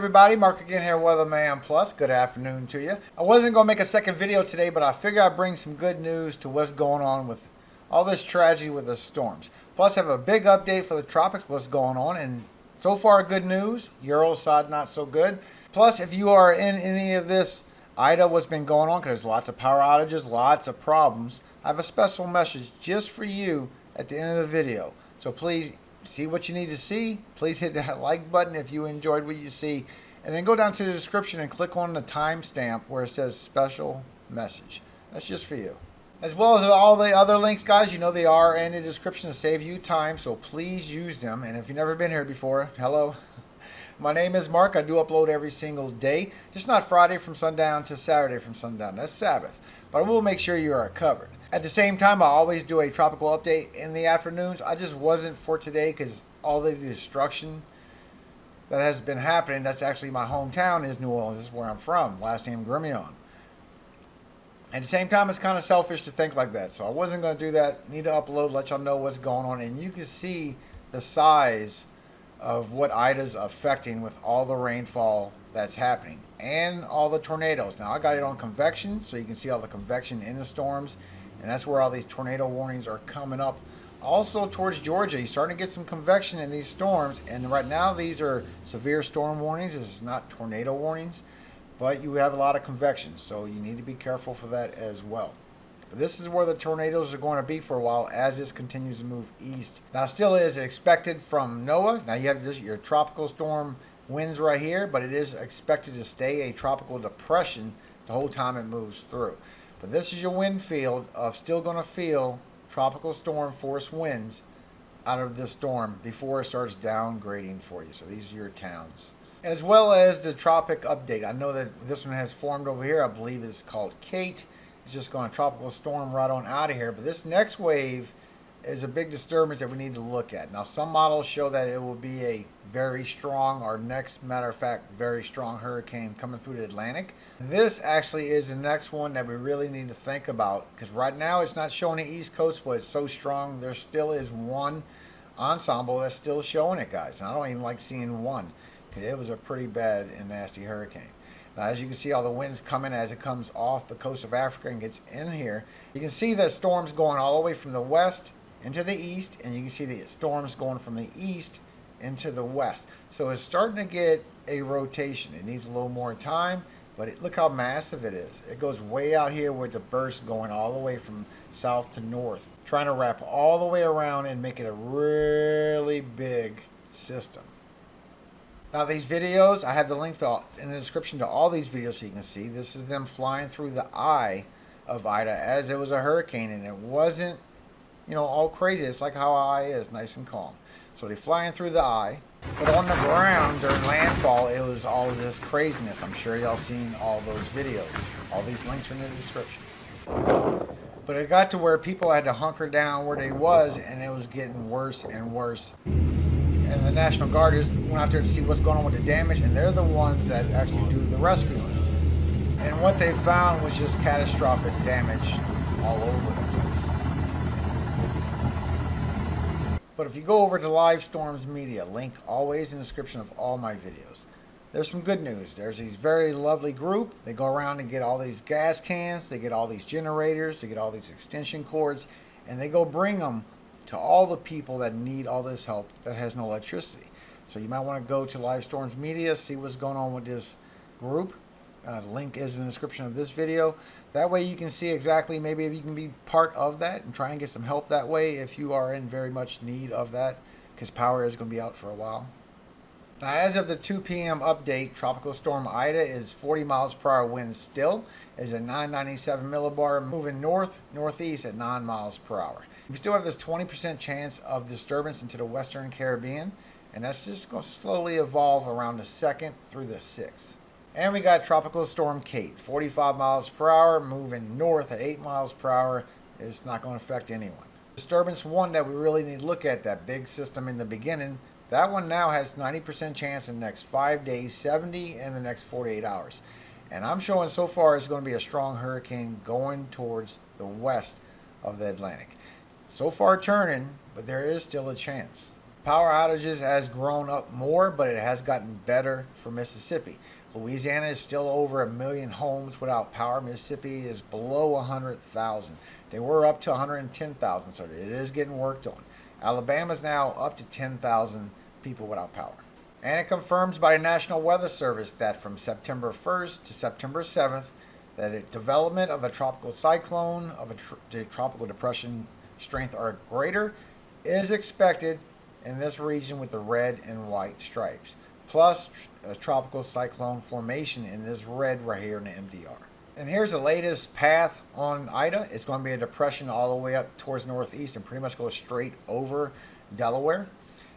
everybody, Mark again here, WeatherMan Plus. Good afternoon to you. I wasn't going to make a second video today, but I figured I'd bring some good news to what's going on with all this tragedy with the storms. Plus, I have a big update for the tropics, what's going on, and so far good news. Euro side not so good. Plus, if you are in any of this Ida, what's been going on, because there's lots of power outages, lots of problems, I have a special message just for you at the end of the video. So please see what you need to see. Please hit that like button if you enjoyed what you see. And then go down to the description and click on the timestamp where it says special message. That's just for you. As well as all the other links, guys, you know they are in the description to save you time. So please use them. And if you've never been here before, hello. My name is Mark. I do upload every single day. Just not Friday from sundown to Saturday from sundown. That's Sabbath. But I will make sure you are covered. At the same time, I always do a tropical update in the afternoons. I just wasn't for today because all the destruction that has been happening, that's actually my hometown is New Orleans. This is where I'm from. Last name Grimion. At the same time, it's kind of selfish to think like that. So I wasn't going to do that. Need to upload, let y'all know what's going on. And you can see the size of what Ida's affecting with all the rainfall that's happening. And all the tornadoes. Now, I got it on convection, so you can see all the convection in the storms. And that's where all these tornado warnings are coming up. Also towards Georgia, you're starting to get some convection in these storms. And right now, these are severe storm warnings. This is not tornado warnings. But you have a lot of convection. So you need to be careful for that as well. But this is where the tornadoes are going to be for a while as this continues to move east. Now, still is expected from NOAA. Now, you have this, your tropical storm winds right here. But it is expected to stay a tropical depression the whole time it moves through. But this is your wind field of still going to feel tropical storm force winds out of this storm before it starts downgrading for you. So these are your towns. As well as the tropic update. I know that this one has formed over here. I believe it's called Kate. It's just going to tropical storm right on out of here. But this next wave is a big disturbance that we need to look at. Now, some models show that it will be a very strong, or next, matter of fact, very strong hurricane coming through the Atlantic. This actually is the next one that we really need to think about, because right now it's not showing the East Coast, but it's so strong. There still is one ensemble that's still showing it, guys. And I don't even like seeing one, because it was a pretty bad and nasty hurricane. Now, as you can see, all the winds coming as it comes off the coast of Africa and gets in here. You can see the storms going all the way from the west into the east, and you can see the storms going from the east into the west. So it's starting to get a rotation. It needs a little more time, but look how massive it is. It goes way out here with the burst going all the way from south to north, trying to wrap all the way around and make it a really big system. Now, these videos, I have the link in the description to all these videos so you can see. This is them flying through the eye of Ida as it was a hurricane, and it wasn't, all crazy. It's like how eye is, nice and calm. So they're flying through the eye, but on the ground during landfall, it was all of this craziness. I'm sure y'all seen all those videos. All these links are in the description. But it got to where people had to hunker down where they was, and it was getting worse and worse. And the National Guard went out there to see what's going on with the damage, and they're the ones that actually do the rescuing. And what they found was just catastrophic damage all over the place. But if you go over to Live Storms Media, link always in the description of all my videos. There's some good news. There's these very lovely group. They go around and get all these gas cans. They get all these generators. They get all these extension cords. And they go bring them to all the people that need all this help that has no electricity. So you might want to go to Live Storms Media, see what's going on with this group. The link is in the description of this video. That way you can see exactly maybe if you can be part of that and try and get some help that way if you are in very much need of that, because power is going to be out for a while. Now, as of the 2 p.m. update, Tropical Storm Ida is 40 miles per hour wind still. It's a 997 millibar moving northeast at 9 miles per hour. We still have this 20% chance of disturbance into the Western Caribbean, and that's just going to slowly evolve around the 2nd through the 6th. And we got Tropical Storm Kate, 45 miles per hour, moving north at 8 miles per hour. It's not going to affect anyone. Disturbance 1 that we really need to look at, that big system in the beginning, that one now has 90% chance in the next 5 days, 70 in the next 48 hours. And I'm showing so far it's going to be a strong hurricane going towards the west of the Atlantic. So far turning, but there is still a chance. Power outages has grown up more, but it has gotten better for Mississippi. Louisiana is still over 1 million homes without power. Mississippi is below 100,000. They were up to 110,000, so it is getting worked on. Alabama is now up to 10,000 people without power. And it confirms by the National Weather Service that from September 1st to September 7th, that a development of a tropical cyclone of a tropical depression strength or greater is expected in this region with the red and white stripes, plus a tropical cyclone formation in this red right here in the MDR. And here's the latest path on Ida. It's going to be a depression all the way up towards northeast and pretty much go straight over Delaware.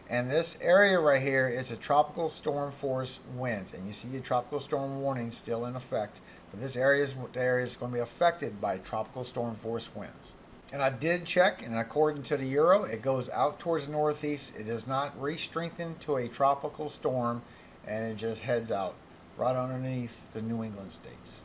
And this area right here is a tropical storm force winds. And you see the tropical storm warning still in effect. But this area is the area that's going to be affected by tropical storm force winds. And I did check, and according to the Euro, it goes out towards the northeast. It does not re-strengthen to a tropical storm, and it just heads out right underneath the New England states.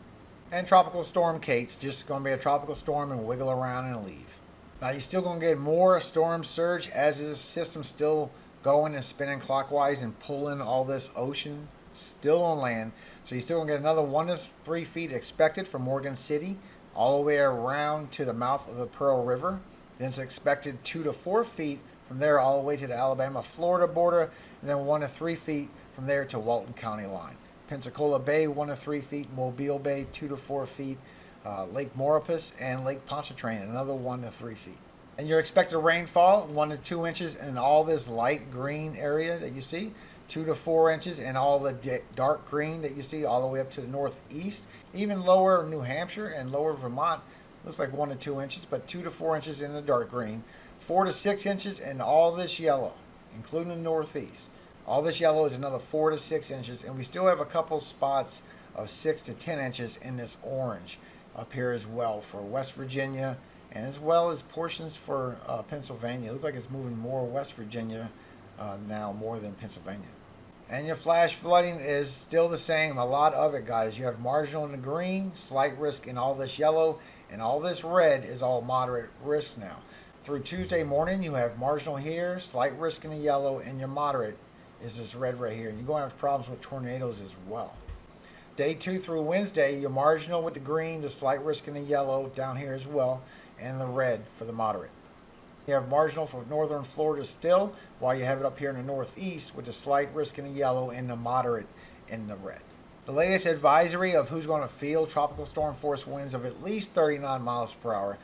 And Tropical Storm Kate's just going to be a tropical storm and wiggle around and leave. Now, you're still going to get more storm surge as this system still going and spinning clockwise and pulling all this ocean still on land. So you're still going to get another 1 to 3 feet expected from Morgan City all the way around to the mouth of the Pearl River. Then it's expected 2 to 4 feet from there all the way to the Alabama-Florida border, and then 1 to 3 feet from there to Walton County line. Pensacola Bay, 1 to 3 feet. Mobile Bay, 2 to 4 feet. Lake Mauropas and Lake Pontchartrain, another 1 to 3 feet. And your expected rainfall, 1 to 2 inches in all this light green area that you see. 2 to 4 inches in all the dark green that you see all the way up to the northeast. Even lower New Hampshire and lower Vermont looks like 1 to 2 inches, but 2 to 4 inches in the dark green. 4 to 6 inches in all this yellow, including the northeast. All this yellow is another 4 to 6 inches, and we still have a couple spots of 6 to 10 inches in this orange up here as well for West Virginia, and as well as portions for Pennsylvania. It looks like it's moving more West Virginia now more than Pennsylvania. And your flash flooding is still the same. A lot of it, guys. You have marginal in the green, slight risk in all this yellow, and all this red is all moderate risk now. Through Tuesday morning, you have marginal here, slight risk in the yellow, and your moderate is this red right here. And you're going to have problems with tornadoes as well. Day 2 through Wednesday, you're marginal with the green, the slight risk in the yellow down here as well, and the red for the moderate. You have marginal for northern Florida still, while you have it up here in the northeast with the slight risk in the yellow and the moderate in the red. The latest advisory of who's going to feel tropical storm force winds of at least 39 miles per hour.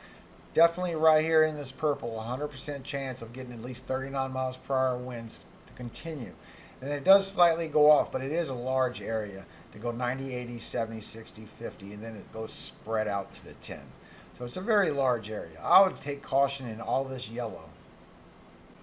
Definitely right here in this purple, 100% chance of getting at least 39 miles per hour winds to continue. And it does slightly go off, but it is a large area to go 90, 80, 70, 60, 50, and then it goes spread out to the 10. So it's a very large area. I would take caution in all this yellow.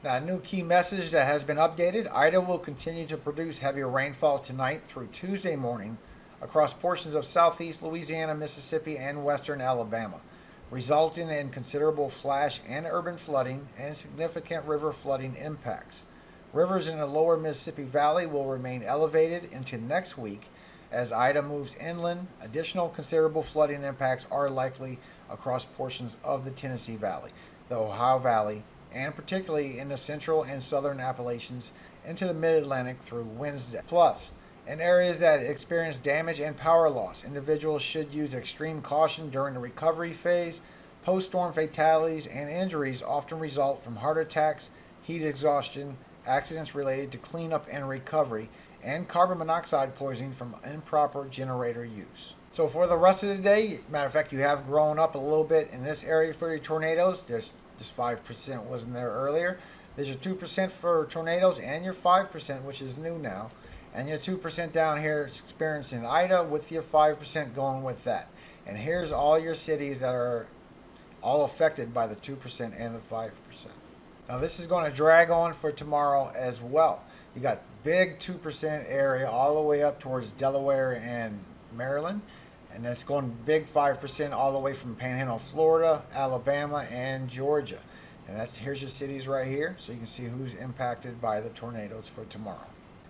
Now, a new key message that has been updated. Ida will continue to produce heavier rainfall tonight through Tuesday morning across portions of southeast Louisiana, Mississippi, and western Alabama, resulting in considerable flash and urban flooding and significant river flooding impacts. Rivers in the lower Mississippi Valley will remain elevated into next week as Ida moves inland. Additional considerable flooding impacts are likely across portions of the Tennessee Valley, the Ohio Valley, and particularly in the central and southern Appalachians into the mid-Atlantic through Wednesday. Plus, in areas that experience damage and power loss, individuals should use extreme caution during the recovery phase. Post-storm fatalities and injuries often result from heart attacks, heat exhaustion, accidents related to cleanup and recovery, and carbon monoxide poisoning from improper generator use. So for the rest of the day, matter of fact, you have grown up a little bit in this area for your tornadoes. There's just 5% wasn't there earlier. There's your 2% for tornadoes and your 5%, which is new now. And your 2% down here experiencing Ida with your 5% going with that. And here's all your cities that are all affected by the 2% and the 5%. Now this is going to drag on for tomorrow as well. You got big 2% area all the way up towards Delaware and Maryland. And that's going big 5% all the way from Panhandle, Florida, Alabama, and Georgia. And here's your cities right here, so you can see who's impacted by the tornadoes for tomorrow.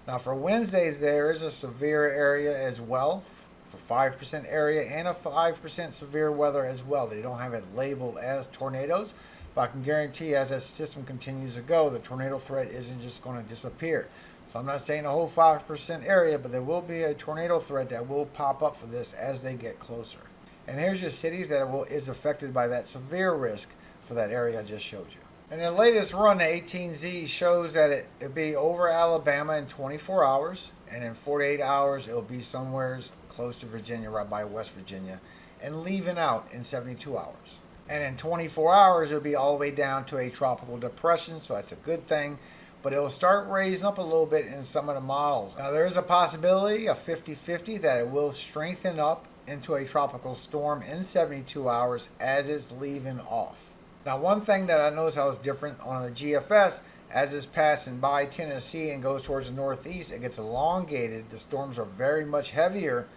Now for Wednesday, there is a severe area as well, for 5% area and a 5% severe weather as well. They don't have it labeled as tornadoes, But I can guarantee as that system continues to go, the tornado threat isn't just going to disappear. So I'm not saying the whole 5% area, but there will be a tornado threat that will pop up for this as they get closer. And here's your cities that is affected by that severe risk for that area I just showed you. And the latest run, the 18Z, shows that it'll be over Alabama in 24 hours, and in 48 hours it'll be somewhere close to Virginia, right by West Virginia, and leaving out in 72 hours. And in 24 hours it'll be all the way down to a tropical depression, so that's a good thing. But it'll start raising up a little bit in some of the models. Now there is a possibility, a 50-50, that it will strengthen up into a tropical storm in 72 hours as it's leaving off. Now, one thing that I noticed I was different on the GFS, as it's passing by Tennessee and goes towards the northeast, it gets elongated. The storms are very much heavier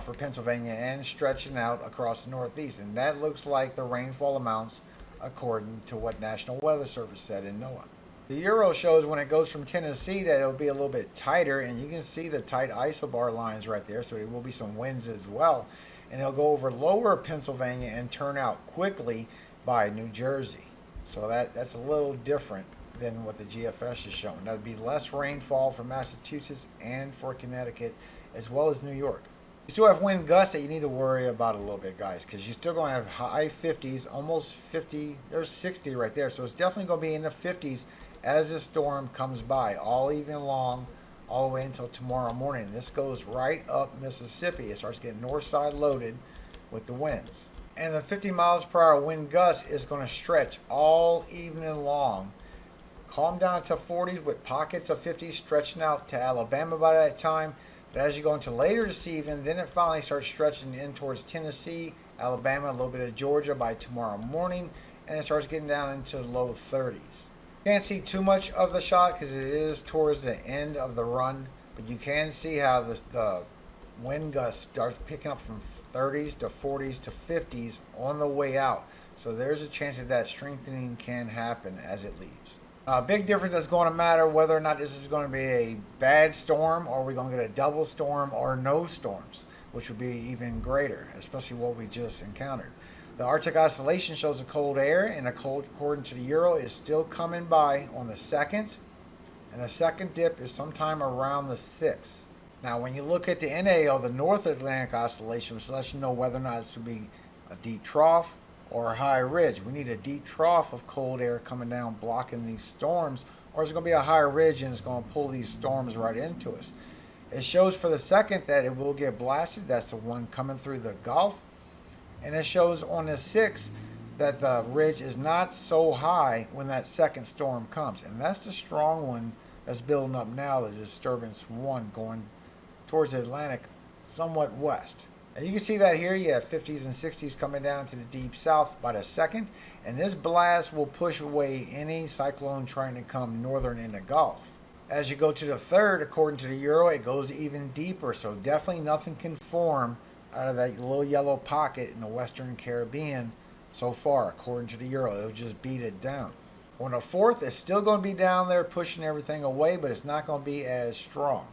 for Pennsylvania and stretching out across the northeast. And that looks like the rainfall amounts according to what National Weather Service said in NOAA. The Euro shows when it goes from Tennessee that it'll be a little bit tighter, and you can see the tight isobar lines right there, so there will be some winds as well. And it'll go over lower Pennsylvania and turn out quickly by New Jersey. So that's a little different than what the GFS is showing. That would be less rainfall for Massachusetts and for Connecticut, as well as New York. You still have wind gusts that you need to worry about a little bit, guys, because you're still going to have high 50s, almost 50, there's 60 right there. So it's definitely going to be in the 50s as the storm comes by, all evening long, all the way until tomorrow morning. This goes right up Mississippi. It starts getting north side loaded with the winds. And the 50 miles per hour wind gust is going to stretch all evening long. Calm down to 40s with pockets of 50s stretching out to Alabama by that time. But as you go into later this evening, then it finally starts stretching in towards Tennessee, Alabama, a little bit of Georgia by tomorrow morning. And it starts getting down into the low 30s. Can't see too much of the shot because it is towards the end of the run. But you can see how the wind gusts start picking up from 30s to 40s to 50s on the way out. So there's a chance that strengthening can happen as it leaves. A big difference that's going to matter whether or not this is going to be a bad storm or we're going to get a double storm or no storms, which would be even greater, especially what we just encountered. The Arctic Oscillation shows the cold air, and the cold, according to the Euro, is still coming by on the 2nd, and the second dip is sometime around the 6th. Now, when you look at the NAO, the North Atlantic Oscillation, which lets you know whether or not it's going to be a deep trough or a high ridge. We need a deep trough of cold air coming down, blocking these storms, or it's going to be a high ridge and it's going to pull these storms right into us. It shows for the 2nd that it will get blasted. That's the one coming through the Gulf. And it shows on the 6th that the ridge is not so high when that second storm comes. And that's the strong one that's building up now, the disturbance 1 going towards the Atlantic, somewhat west. And you can see that here. You have 50s and 60s coming down to the deep south by the 2nd. And this blast will push away any cyclone trying to come northern in the Gulf. As you go to the 3rd, according to the Euro, it goes even deeper. So definitely nothing can form out of that little yellow pocket in the Western Caribbean so far, according to the Euro. It'll just beat it down. On the 4th, it's still going to be down there pushing everything away, but it's not going to be as strong.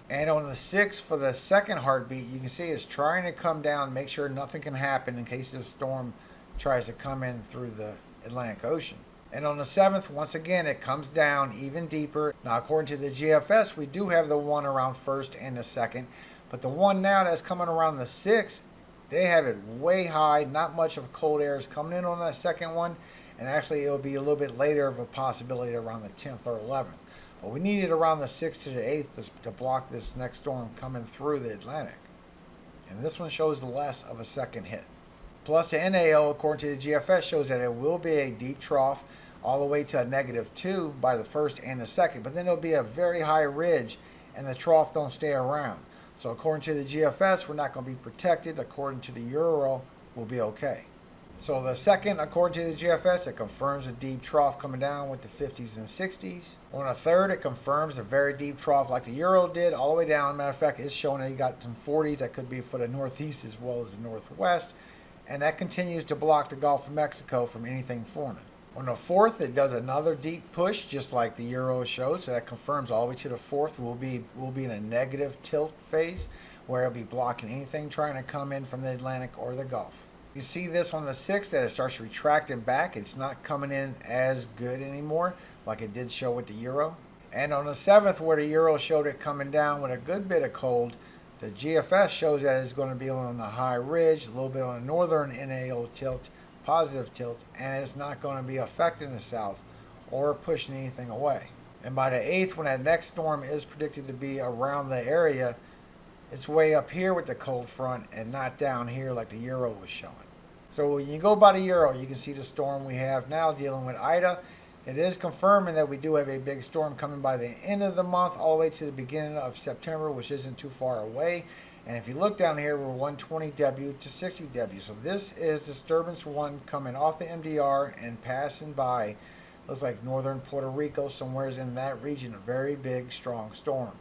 And on the 6th, for the second heartbeat, you can see it's trying to come down, make sure nothing can happen in case this storm tries to come in through the Atlantic Ocean. And on the 7th, once again, it comes down even deeper. Now, according to the GFS, we do have the one around 1st and the 2nd. But the one now that's coming around the 6th, they have it way high. Not much of cold air is coming in on that second one. And actually, it'll be a little bit later of a possibility around the 10th or 11th. But we need it around the 6th to the 8th to block this next storm coming through the Atlantic. And this one shows the less of a second hit. Plus, the NAO, according to the GFS, shows that it will be a deep trough all the way to a -2 by the 1st and the 2nd. But then it'll be a very high ridge, and the trough don't stay around. So according to the GFS, we're not going to be protected. According to the Euro, we'll be okay. So the 2nd, according to the GFS, it confirms a deep trough coming down with the 50s and 60s. On the 3rd, it confirms a very deep trough like the Euro did, all the way down. Matter of fact, it's showing that you got some 40s that could be for the northeast as well as the northwest. And that continues to block the Gulf of Mexico from anything forming. On the 4th, it does another deep push, just like the Euro shows. So that confirms all the way to the 4th. We'll be in a negative tilt phase, where it'll be blocking anything trying to come in from the Atlantic or the Gulf. You see this on the 6th that it starts retracting back. It's not coming in as good anymore like it did show with the Euro. And on the 7th, where the Euro showed it coming down with a good bit of cold, the GFS shows that it's going to be on the high ridge, a little bit on the northern NAO tilt, positive tilt, and it's not going to be affecting the south or pushing anything away. And by the 8th, when that next storm is predicted to be around the area, it's way up here with the cold front and not down here like the Euro was showing. So when you go by the Euro, you can see the storm we have now dealing with Ida. It is confirming that we do have a big storm coming by the end of the month all the way to the beginning of September, which isn't too far away. And if you look down here, we're 120W to 60W. So this is disturbance 1 coming off the MDR and passing by, looks like northern Puerto Rico, somewhere in that region, a very big, strong storm,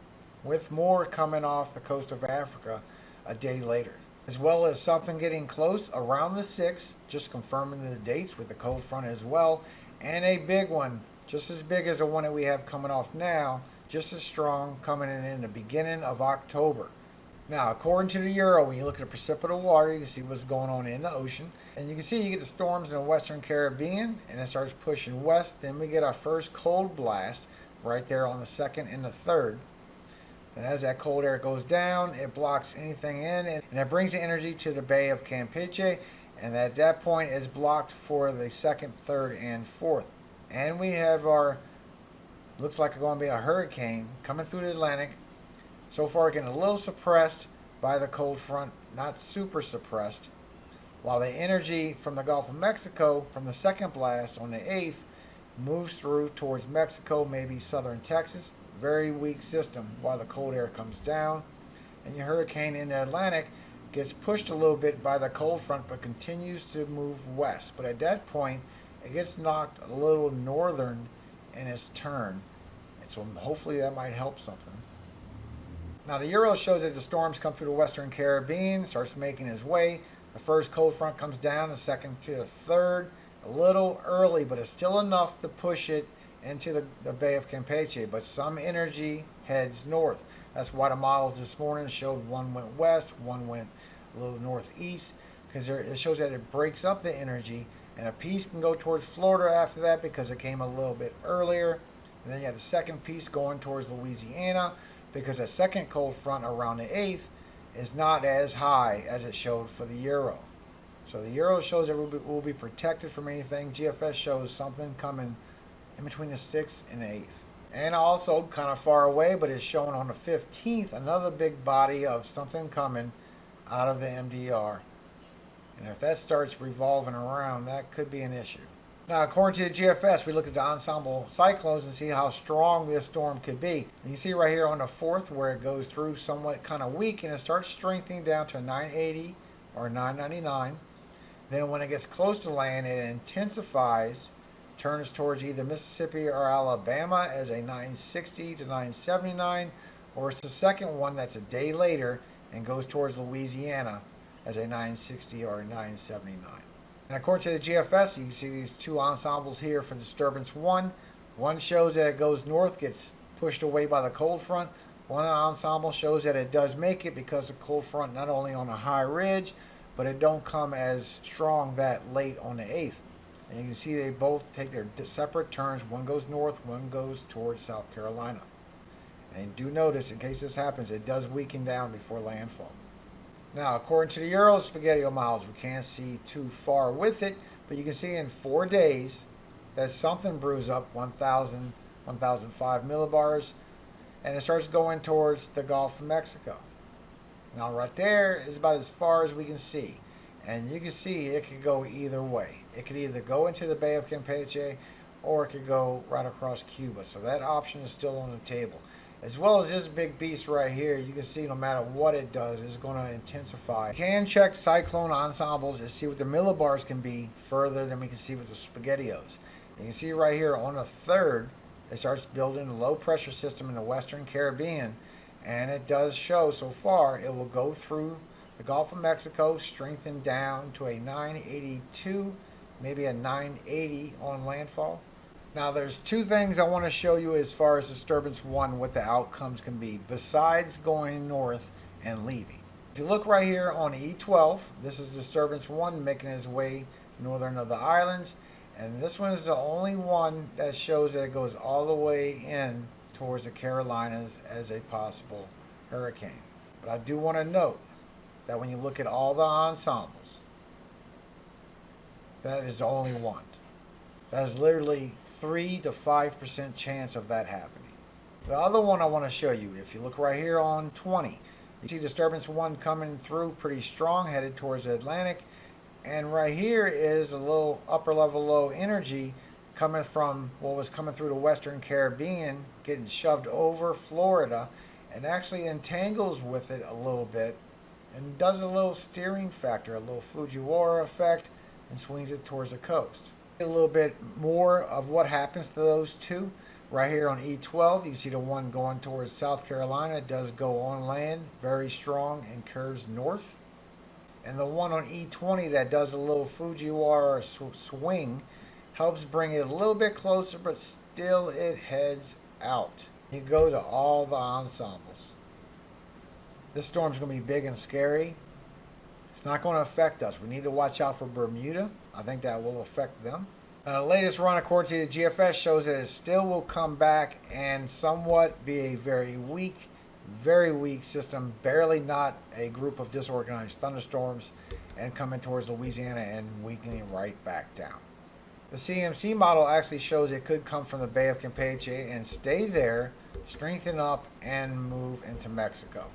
with more coming off the coast of Africa a day later. As well as something getting close around the 6th, just confirming the dates with the cold front as well. And a big one, just as big as the one that we have coming off now, just as strong, coming in the beginning of October. Now, according to the Euro, when you look at the precipitable water, you can see what's going on in the ocean. And you can see you get the storms in the Western Caribbean, and it starts pushing west. Then we get our first cold blast right there on the 2nd and the 3rd. And as that cold air goes down, it blocks anything in, and it brings the energy to the Bay of Campeche, and at that point it's blocked for the 2nd, 3rd, and 4th. And we have our, looks like it's going to be a hurricane coming through the Atlantic. So far getting a little suppressed by the cold front, not super suppressed, while the energy from the Gulf of Mexico from the 2nd blast on the 8th moves through towards Mexico, maybe southern Texas. Very weak system while the cold air comes down, and your hurricane in the Atlantic gets pushed a little bit by the cold front but continues to move west. But at that point it gets knocked a little northern in its turn, and so hopefully that might help something. Now the Euro shows that the storms come through the Western Caribbean, starts making its way. The first cold front comes down, the 2nd to the 3rd, a little early, but it's still enough to push it into the Bay of Campeche, but some energy heads north. That's why the models this morning showed one went west, one went a little northeast, because it shows that it breaks up the energy, and a piece can go towards Florida after that because it came a little bit earlier. And then you have the second piece going towards Louisiana because the second cold front around the 8th is not as high as it showed for the Euro. So the Euro shows that we'll be protected from anything. GFS shows something coming in between the 6th and the 8th. And also kind of far away, but it's showing on the 15th, another big body of something coming out of the MDR. And if that starts revolving around, that could be an issue. Now, according to the GFS, we look at the ensemble cyclones and see how strong this storm could be. And you see right here on the 4th where it goes through somewhat kind of weak, and it starts strengthening down to 980 or 999. Then when it gets close to land, it intensifies, turns towards either Mississippi or Alabama as a 960 to 979, or it's the second one that's a day later and goes towards Louisiana as a 960 or a 979. And according to the GFS, you can see these two ensembles here for disturbance 1. One shows that it goes north, gets pushed away by the cold front. One ensemble shows that it does make it because the cold front not only on a high ridge, but it don't come as strong that late on the 8th. And you can see they both take their separate turns. One goes north, one goes towards South Carolina. And do notice, in case this happens, it does weaken down before landfall. Now, according to the Euro Spaghetti models, we can't see too far with it, but you can see in 4 days that something brews up 1,000, 1,005 millibars, and it starts going towards the Gulf of Mexico. Now, right there is about as far as we can see. And you can see it could go either way. It could either go into the Bay of Campeche or it could go right across Cuba. So that option is still on the table. As well as this big beast right here, you can see no matter what it does, it's going to intensify. You can check cyclone ensembles and see what the millibars can be further than we can see with the SpaghettiOs. You can see right here on the 3rd, it starts building a low pressure system in the Western Caribbean. And it does show so far it will go through the Gulf of Mexico, strengthen down to a 982, maybe a 980 on landfall. Now there's 2 things I want to show you as far as disturbance 1, what the outcomes can be, besides going north and leaving. If you look right here on E12, this is disturbance 1 making its way northern of the islands. And this one is the only one that shows that it goes all the way in towards the Carolinas as a possible hurricane. But I do want to note that when you look at all the ensembles, that is the only one. That is literally 3 to 5% chance of that happening. The other one I want to show you, if you look right here on 20, you see disturbance 1 coming through pretty strong, headed towards the Atlantic. And right here is a little upper level low energy coming from what was coming through the Western Caribbean, getting shoved over Florida, and actually entangles with it a little bit and does a little steering factor, a little Fujiwara effect, and swings it towards the coast. A little bit more of what happens to those two. Right here on E12, you see the one going towards South Carolina. It does go on land, very strong, and curves north. And the one on E20 that does a little Fujiwara swing helps bring it a little bit closer, but still it heads out. You go to all the ensembles. This storm's going to be big and scary. It's not going to affect us. We need to watch out for Bermuda. I think that will affect them. The latest run, according to the GFS, shows that it still will come back and somewhat be a very weak system, barely not a group of disorganized thunderstorms, and coming towards Louisiana and weakening right back down. The CMC model actually shows it could come from the Bay of Campeche and stay there, strengthen up, and move into Mexico.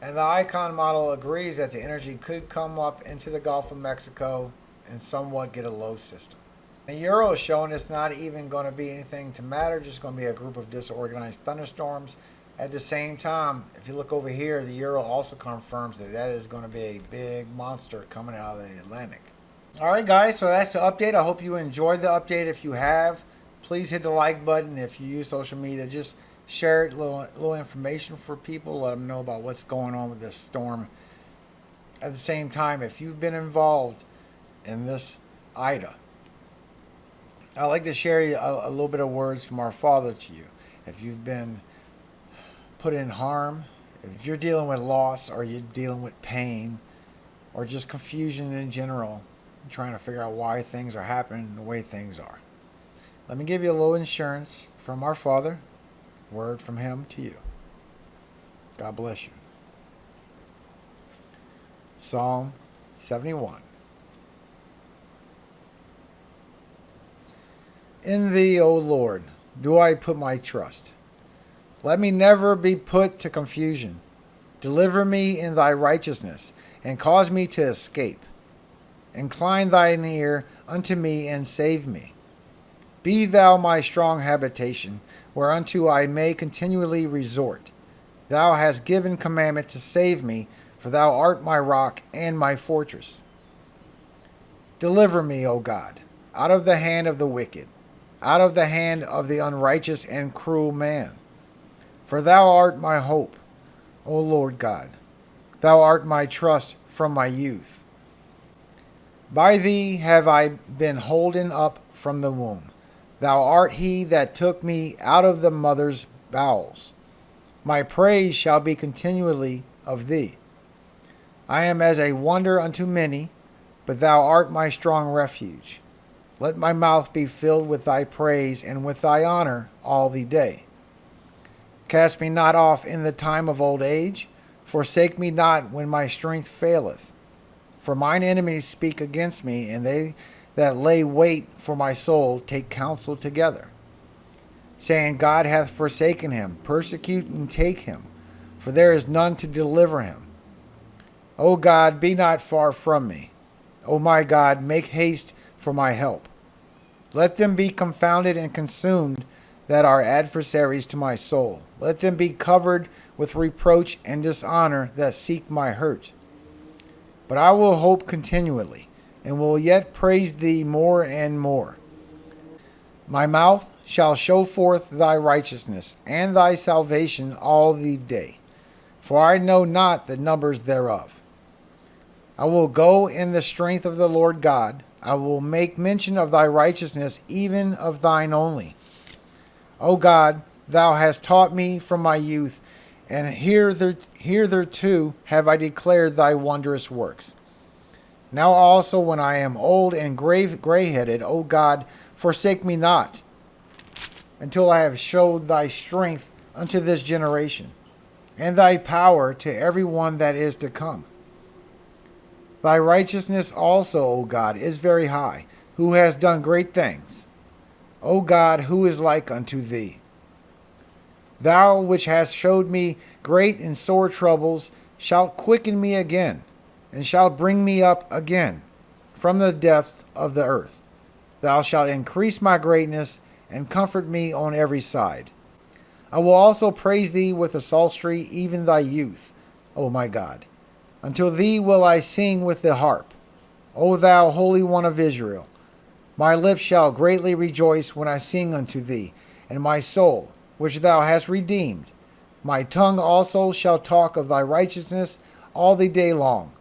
And the Icon model agrees that the energy could come up into the Gulf of Mexico and somewhat get a low system. The Euro is showing it's not even going to be anything to matter, just going to be a group of disorganized thunderstorms. At the same time, if you look over here, the Euro also confirms that that is going to be a big monster coming out of the Atlantic. Alright guys, so that's the update. I hope you enjoyed the update. If you have, please hit the like button. If you use social media, just share it, little information for people. Let them know about what's going on with this storm. At the same time, if you've been involved in this Ida, I'd like to share a little bit of words from our Father to you. If you've been put in harm, if you're dealing with loss, or you're dealing with pain, or just confusion in general, trying to figure out why things are happening the way things are, let me give you a little insurance from our Father, word from Him to you. God bless you. Psalm 71. In Thee, O Lord, do I put my trust. Let me never be put to confusion. Deliver me in Thy righteousness, and cause me to escape. Incline Thine ear unto me, and save me. Be Thou my strong habitation, whereunto I may continually resort. Thou hast given commandment to save me, for Thou art my rock and my fortress. Deliver me, O God, out of the hand of the wicked, out of the hand of the unrighteous and cruel man. For Thou art my hope, O Lord God. Thou art my trust from my youth. By Thee have I been holden up from the womb. Thou art He that took me out of the mother's bowels. My praise shall be continually of Thee. I am as a wonder unto many, but Thou art my strong refuge. Let my mouth be filled with Thy praise and with Thy honor all the day. Cast me not off in the time of old age. Forsake me not when my strength faileth. For mine enemies speak against me, and they that lay wait for my soul take counsel together, saying, God hath forsaken him. Persecute and take him, for there is none to deliver him. O God, be not far from me. O my God, make haste for my help. Let them be confounded and consumed that are adversaries to my soul. Let them be covered with reproach and dishonor that seek my hurt. But I will hope continually, and will yet praise Thee more and more. My mouth shall show forth Thy righteousness and Thy salvation all the day, for I know not the numbers thereof. I will go in the strength of the Lord God. I will make mention of Thy righteousness, even of Thine only. O God, Thou hast taught me from my youth, and hitherto have I declared thy wondrous works. Now also when I am old and gray-headed, O God, forsake me not, until I have showed thy strength unto this generation, and thy power to every one that is to come. Thy righteousness also, O God, is very high, who has done great things. O God, who is like unto thee? Thou which hast showed me great and sore troubles, shalt quicken me again, and shalt bring me up again from the depths of the earth. Thou shalt increase my greatness, and comfort me on every side. I will also praise thee with the psaltery, even thy youth, O my God. Until thee will I sing with the harp, O thou Holy One of Israel. My lips shall greatly rejoice when I sing unto thee, and my soul, which thou hast redeemed. My tongue also shall talk of thy righteousness all the day long.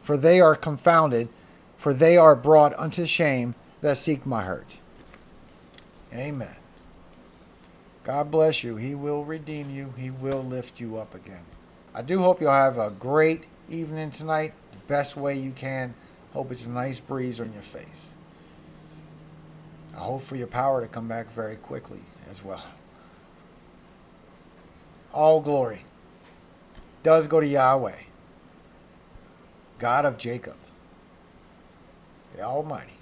For they are confounded, for they are brought unto shame that seek my hurt. Amen. God bless you. He will redeem you. He will lift you up again. I do hope you'll have a great evening tonight, the best way you can. Hope it's a nice breeze on your face. I hope for your power to come back very quickly as well. All glory does go to Yahweh, God of Jacob, the Almighty.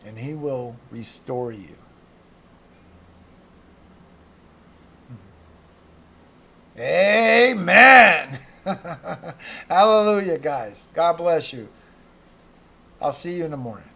And he will restore you. Amen. Hallelujah, guys. God bless you. I'll see you in the morning.